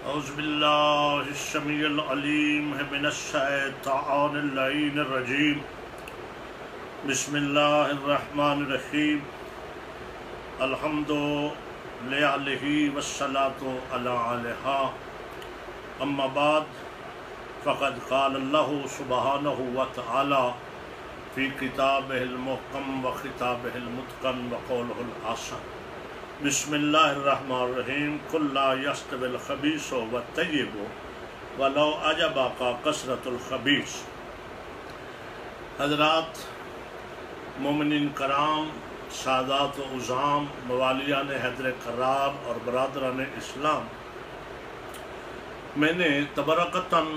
اعوذ باللہ السمیع العلیم من الشیطان اللعین الرجیم بسم اللہ الرحمن الرحیم الحمد للہ والصلاة علی آلہ اما بعد فقد قال اللہ سبحانہ وتعالی فی کتابہ المحکم و خطابہ المتقن و قولہ الحسن بسم اللہ الرحمن الرحیم قل لا یستوی الخبیث والطیب ولو اعجبک کثرۃ الخبیث۔ حضرات مومنین کرام، سادات و عظام، موالیان حیدر کرار اور برادران اسلام، میں نے تبرکتاً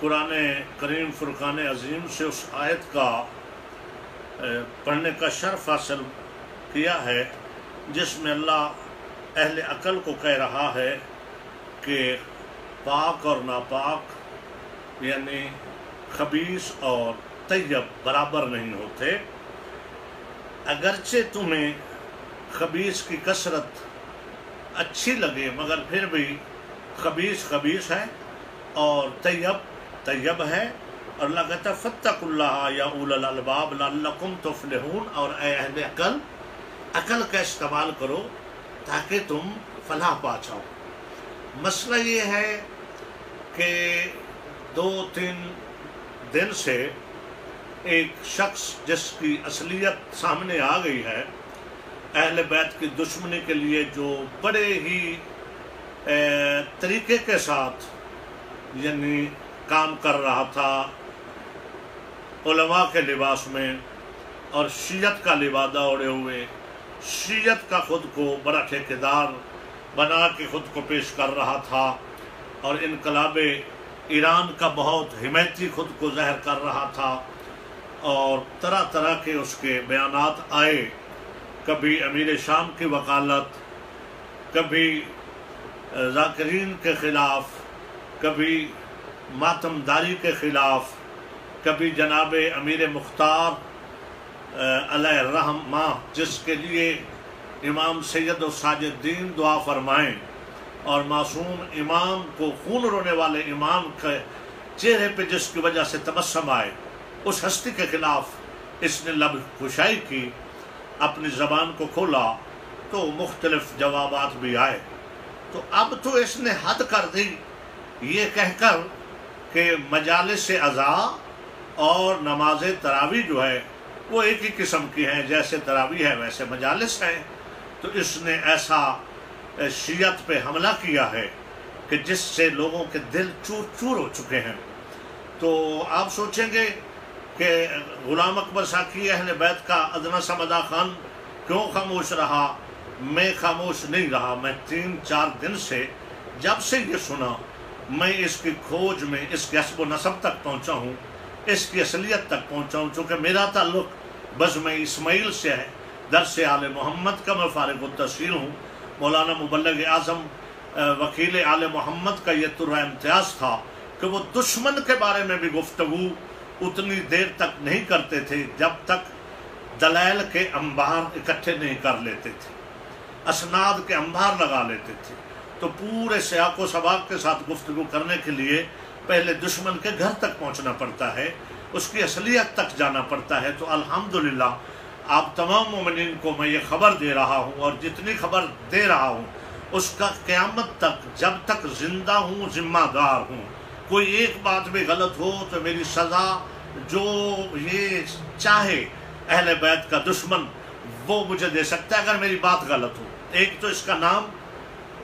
قرآن کریم فرقان عظیم سے اس آیت کا پڑھنے کا شرف حاصل کیا ہے جس میں اللہ اہل عقل کو کہہ رہا ہے کہ پاک اور ناپاک یعنی خبیث اور طیب برابر نہیں ہوتے۔ اگرچہ تمہیں خبیث کی کثرت اچھی لگے مگر پھر بھی خبیث خبیث ہے اور طیب طیب ہے، اور اللہ کہتا ہے فاتقوا اللہ یا اولی الالباب لعلکم تفلحون، اور اے اہل عقل کا استعمال کرو تاکہ تم فلاح پا جاؤ۔ مسئلہ یہ ہے کہ 2-3 دن سے ایک شخص جس کی اصلیت سامنے آ گئی ہے، اہل بیت کی دشمنی کے لیے جو بڑے ہی طریقے کے ساتھ یعنی کام کر رہا تھا، علماء کے لباس میں اور شیعت کا لبادہ اوڑے ہوئے، شیعت کا خود کو بڑا ٹھیکیدار بنا کے خود کو پیش کر رہا تھا، اور انقلاب ایران کا بہت حمایتی خود کو ظاہر کر رہا تھا، اور طرح طرح کے اس کے بیانات آئے، کبھی امیر شام کی وکالت، کبھی ذاکرین کے خلاف، کبھی ماتم داری کے خلاف، کبھی جناب امیر مختار علیہ الرحمہ جس کے لیے امام سید و ساجد دین دعا فرمائیں، اور معصوم امام کو خون رونے والے امام کے چہرے پہ جس کی وجہ سے تبسم آئے، اس ہستی کے خلاف اس نے لب کشائی کی، اپنی زبان کو کھولا تو مختلف جوابات بھی آئے۔ تو اب تو اس نے حد کر دی یہ کہہ کر کہ مجالس عزا اور نماز تراویح جو ہے وہ ایک ہی قسم کی ہیں، جیسے تراویح ہے ویسے مجالس ہیں۔ تو اس نے ایسا شیعت پہ حملہ کیا ہے کہ جس سے لوگوں کے دل چور چور ہو چکے ہیں۔ تو آپ سوچیں گے کہ غلام اکبر ساقی اہل بیت کا ادنیٰ سا مداح خان کیوں خاموش رہا؟ میں خاموش نہیں رہا، میں 3-4 دن سے جب سے یہ سنا میں اس کی کھوج میں اس کے حسب و نسب تک پہنچا ہوں، اس کی اصلیت تک پہنچا ہوں، چونکہ میرا تعلق بزم اسماعیل سے ہے، درس آل محمد کا میں فارغ التحصیل ہوں۔ مولانا مبلغ اعظم وکیل آل محمد کا یہ طرح امتیاز تھا کہ وہ دشمن کے بارے میں بھی گفتگو اتنی دیر تک نہیں کرتے تھے جب تک دلائل کے انبار اکٹھے نہیں کر لیتے تھے، اسناد کے انبار لگا لیتے تھے۔ تو پورے سیاق و سباق کے ساتھ گفتگو کرنے کے لیے پہلے دشمن کے گھر تک پہنچنا پڑتا ہے، اس کی اصلیت تک جانا پڑتا ہے۔ تو الحمدللہ آپ تمام مومنین کو میں یہ خبر دے رہا ہوں، اور جتنی خبر دے رہا ہوں اس کا قیامت تک جب تک زندہ ہوں ذمہ دار ہوں۔ کوئی ایک بات بھی غلط ہو تو میری سزا جو یہ چاہے اہل بیت کا دشمن وہ مجھے دے سکتا ہے اگر میری بات غلط ہو۔ ایک تو اس کا نام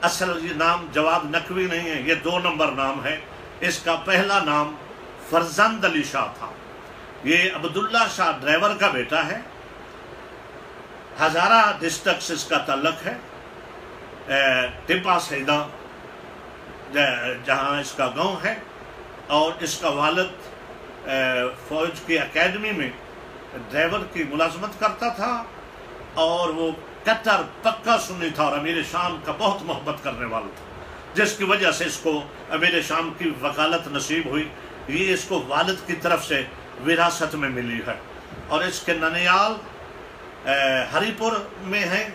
اصل یہ نام جواد نقوی نہیں ہے، یہ 2 نمبر نام ہے۔ اس کا پہلا نام فرزند علی شاہ تھا، یہ عبداللہ شاہ ڈرائیور کا بیٹا ہے، ہزارہ ڈسٹرکٹ سے اس کا تعلق ہے، ٹپا سیدہ جہاں اس کا گاؤں ہے، اور اس کا والد فوج کی اکیڈمی میں ڈرائیور کی ملازمت کرتا تھا، اور وہ کٹر پکا سنی تھا اور امیر شام کا بہت محبت کرنے والا تھا، جس کی وجہ سے اس کو امیر شام کی وکالت نصیب ہوئی۔ یہ اس کو والد کی طرف سے وراثت میں ملی ہے، اور اس کے ننیال ہری پور میں ہیں،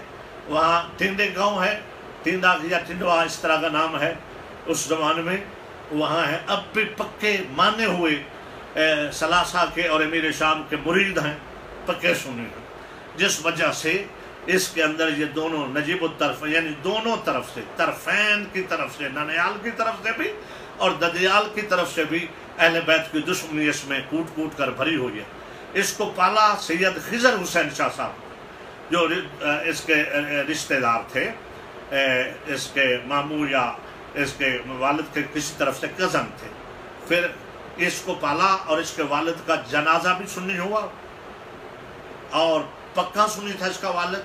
وہاں ٹنڈے گاؤں ہے، ٹنڈا یا ٹنڈوا اس طرح کا نام ہے، اس زمانے میں وہاں ہیں، اب بھی پکے مانے ہوئے ثلاثہ کے اور امیر شام کے مرید ہیں، پکے سنی ہیں، جس وجہ سے اس کے اندر یہ دونوں نجیب الطرف یعنی دونوں طرف سے، طرفین کی طرف سے، ننیال کی طرف سے بھی اور ددیال کی طرف سے بھی اہل بیت کی دشمنی اس میں کوٹ کوٹ کر بھری ہوئی ہے۔ اس کو پالا سید خضر حسین شاہ صاحب جو اس کے رشتہ دار تھے، اس کے ماموں یا اس کے والد کے کسی طرف سے کزن تھے۔ پھر اس کو پالا اور اس کے والد کا جنازہ بھی سنی ہوا اور پکا سنی تھا اس کا والد،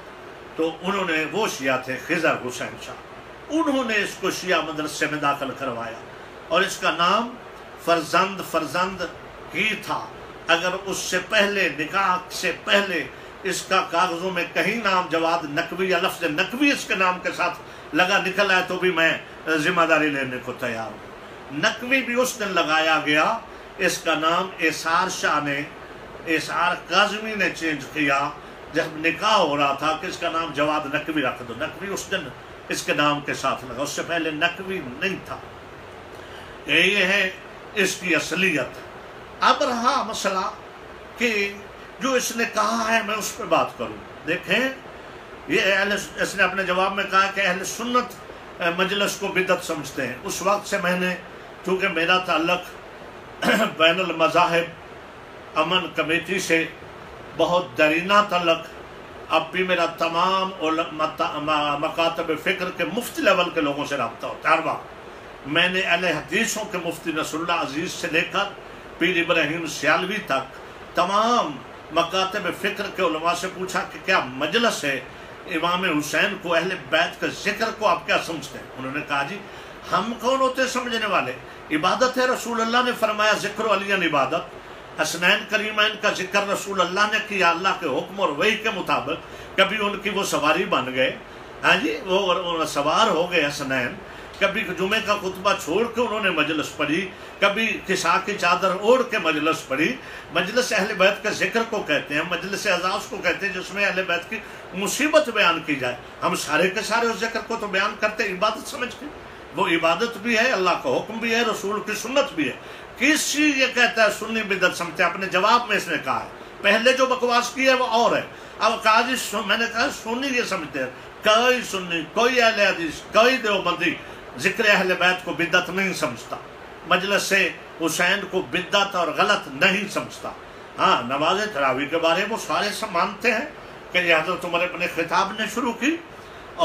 تو انہوں نے، وہ شیعہ تھے خضر حسین شاہ، انہوں نے اس کو شیعہ مدرسے میں داخل کروایا اور اس کا نام فرزند ہی تھا۔ اگر اس سے پہلے، نکاح سے پہلے اس کا کاغذوں میں کہیں نام جواد نقوی یا لفظ نقوی اس کے نام کے ساتھ لگا نکل آئے تو بھی میں ذمہ داری لینے کو تیار ہوں۔ نقوی بھی اس دن لگایا گیا، اس کا نام اثار شاہ نے، اثار کاظمی نے چینج کیا جب نکاح ہو رہا تھا کہ اس کا نام جواد نقوی رکھ دو۔ نقوی اس دن اس کے نام کے ساتھ لگا، اس سے پہلے نقوی نہیں تھا۔ یہ ہے اس کی اصلیت۔ اب رہا مسئلہ کہ جو اس نے کہا ہے میں اس پہ بات کروں۔ دیکھیں، یہ اس نے اپنے جواب میں کہا کہ اہل سنت مجلس کو بدعت سمجھتے ہیں۔ اس وقت سے میں نے، چونکہ میرا تعلق بین المذاہب امن کمیٹی سے بہت درینہ تعلق، اب بھی میرا تمام مکاتب فکر کے مفتی لیول کے لوگوں سے رابطہ ہوتا ہے۔ ہر وقت میں نے اہل حدیثوں کے مفتی نصر اللہ عزیز سے لے کر پیر ابراہیم سیالوی تک تمام مکاتب فکر کے علماء سے پوچھا کہ کیا مجلس ہے امام حسین کو، اہل بیت کا ذکر کو آپ کیا سمجھتے ہیں؟ انہوں نے کہا جی ہم کون ہوتے سمجھنے والے، عبادت ہے، رسول اللہ نے فرمایا ذکر علی عبادت، حسنین کریمین کا ذکر رسول اللہ نے کیا اللہ کے حکم اور وحی کے مطابق۔ کبھی ان کی وہ سواری بن گئے، ہاں جی، وہ سوار ہو گئے حسنین، کبھی جمعے کا خطبہ چھوڑ کے انہوں نے مجلس پڑھی، کبھی کسا کی چادر اوڑھ کے مجلس پڑھی۔ مجلس اہل بیت کا ذکر کو کہتے ہیں، مجلس اعزاز کو کہتے ہیں جس میں اہل بیت کی مصیبت بیان کی جائے۔ ہم سارے کے سارے اس ذکر کو تو بیان کرتے ہیں عبادت سمجھ کے، وہ عبادت بھی ہے، اللہ کا حکم بھی ہے، رسول کی سنت بھی ہے۔ کسی یہ کہتا ہے سنی بدعت سمجھتے ہیں، اپنے جواب میں اس نے کہا ہے، پہلے جو بکواس کی ہے وہ اور ہے۔ اب کہا جی میں نے کہا سنی یہ سمجھتے ہیں، کوئی سنی، کوئی اہل حدیث، کوئی دیوبندی ذکر اہل بیت کو بدعت نہیں سمجھتا، مجلس سے حسین کو بدعت اور غلط نہیں سمجھتا۔ ہاں، نماز تراویح کے بارے میں وہ سارے سب مانتے ہیں کہ یہ حضرت عمر بن خطاب نے شروع کی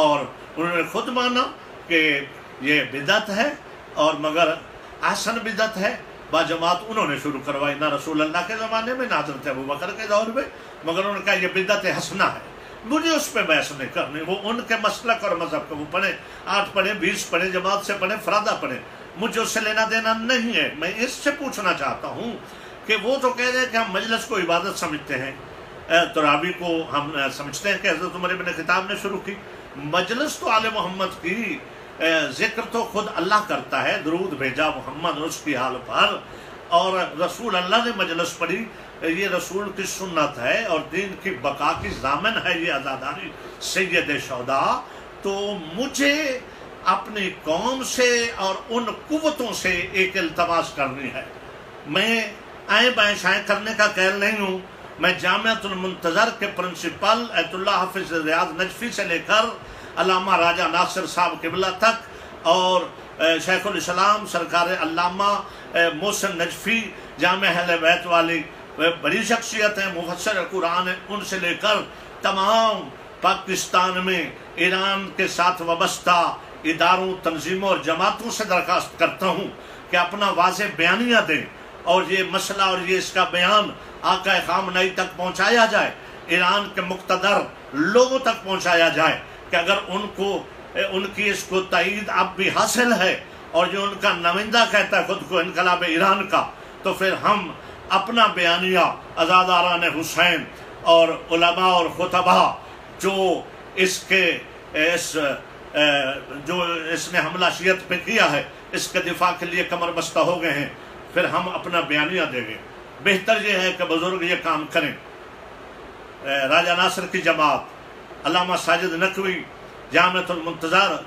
اور انہوں نے خود مانا کہ یہ بدعت ہے، اور مگر احسن بدعت ہے، باجماعت انہوں نے شروع کروائی، نہ رسول اللہ کے زمانے میں نہ حضرت ابوبکر کے دور میں، مگر انہوں نے کہا یہ بدعت حسنہ ہے۔ مجھے اس پہ بحث نہیں کرنی، وہ ان کے مسلک اور مذہب کو، وہ پڑھیں 8 پڑھیں 20 پڑھیں، جماعت سے پڑھیں، فرادہ پڑھیں، مجھے اس سے لینا دینا نہیں ہے۔ میں اس سے پوچھنا چاہتا ہوں کہ وہ تو کہہ رہے ہیں کہ ہم مجلس کو عبادت سمجھتے ہیں، تراویح کو ہم سمجھتے ہیں کہ حضرت عمر بن خطاب نے شروع کی۔ مجلس تو آل محمد کی، ذکر تو خود اللہ کرتا ہے، درود بھیجا محمد اس کی حال پر، اور رسول اللہ نے مجلس پڑھی، یہ رسول کی سنت ہے اور دین کی بقا کی ضامن ہے یہ عزاداری سید شہداء۔ تو مجھے اپنی قوم سے اور ان قوتوں سے ایک التماس کرنی ہے، میں آئیں بائیں شائیں کرنے کا قائل نہیں ہوں۔ میں جامعۃ المنتظر کے پرنسپل ایت اللہ حافظ ریاض نجفی سے لے کر علامہ راجہ ناصر صاحب قبلہ تک اور شیخ الاسلام سرکار علامہ محسن نجفی، جامع اہل بیت والی بڑی شخصیت ہیں، مفسر قرآن ہیں، ان سے لے کر تمام پاکستان میں ایران کے ساتھ وابستہ اداروں، تنظیموں اور جماعتوں سے درخواست کرتا ہوں کہ اپنا واضح بیانیہ دیں اور یہ مسئلہ اور یہ اس کا بیان آقا خامنئی تک پہنچایا جائے، ایران کے مقتدر لوگوں تک پہنچایا جائے کہ اگر ان کی اس کو تائید اب بھی حاصل ہے اور جو ان کا نمائندہ کہتا ہے خود کو انقلاب ایران کا، تو پھر ہم اپنا بیانیہ عزاداران حسین اور علماء اور خطبہ جو اس نے حملہ شیعت پہ کیا ہے، اس کے دفاع کے لیے کمر بستہ ہو گئے ہیں، پھر ہم اپنا بیانیہ دیں گے۔ بہتر یہ ہے کہ بزرگ یہ کام کریں۔ راجہ ناصر کی جماعت، علامہ ساجد نقوی، جامعۃ المنتظر،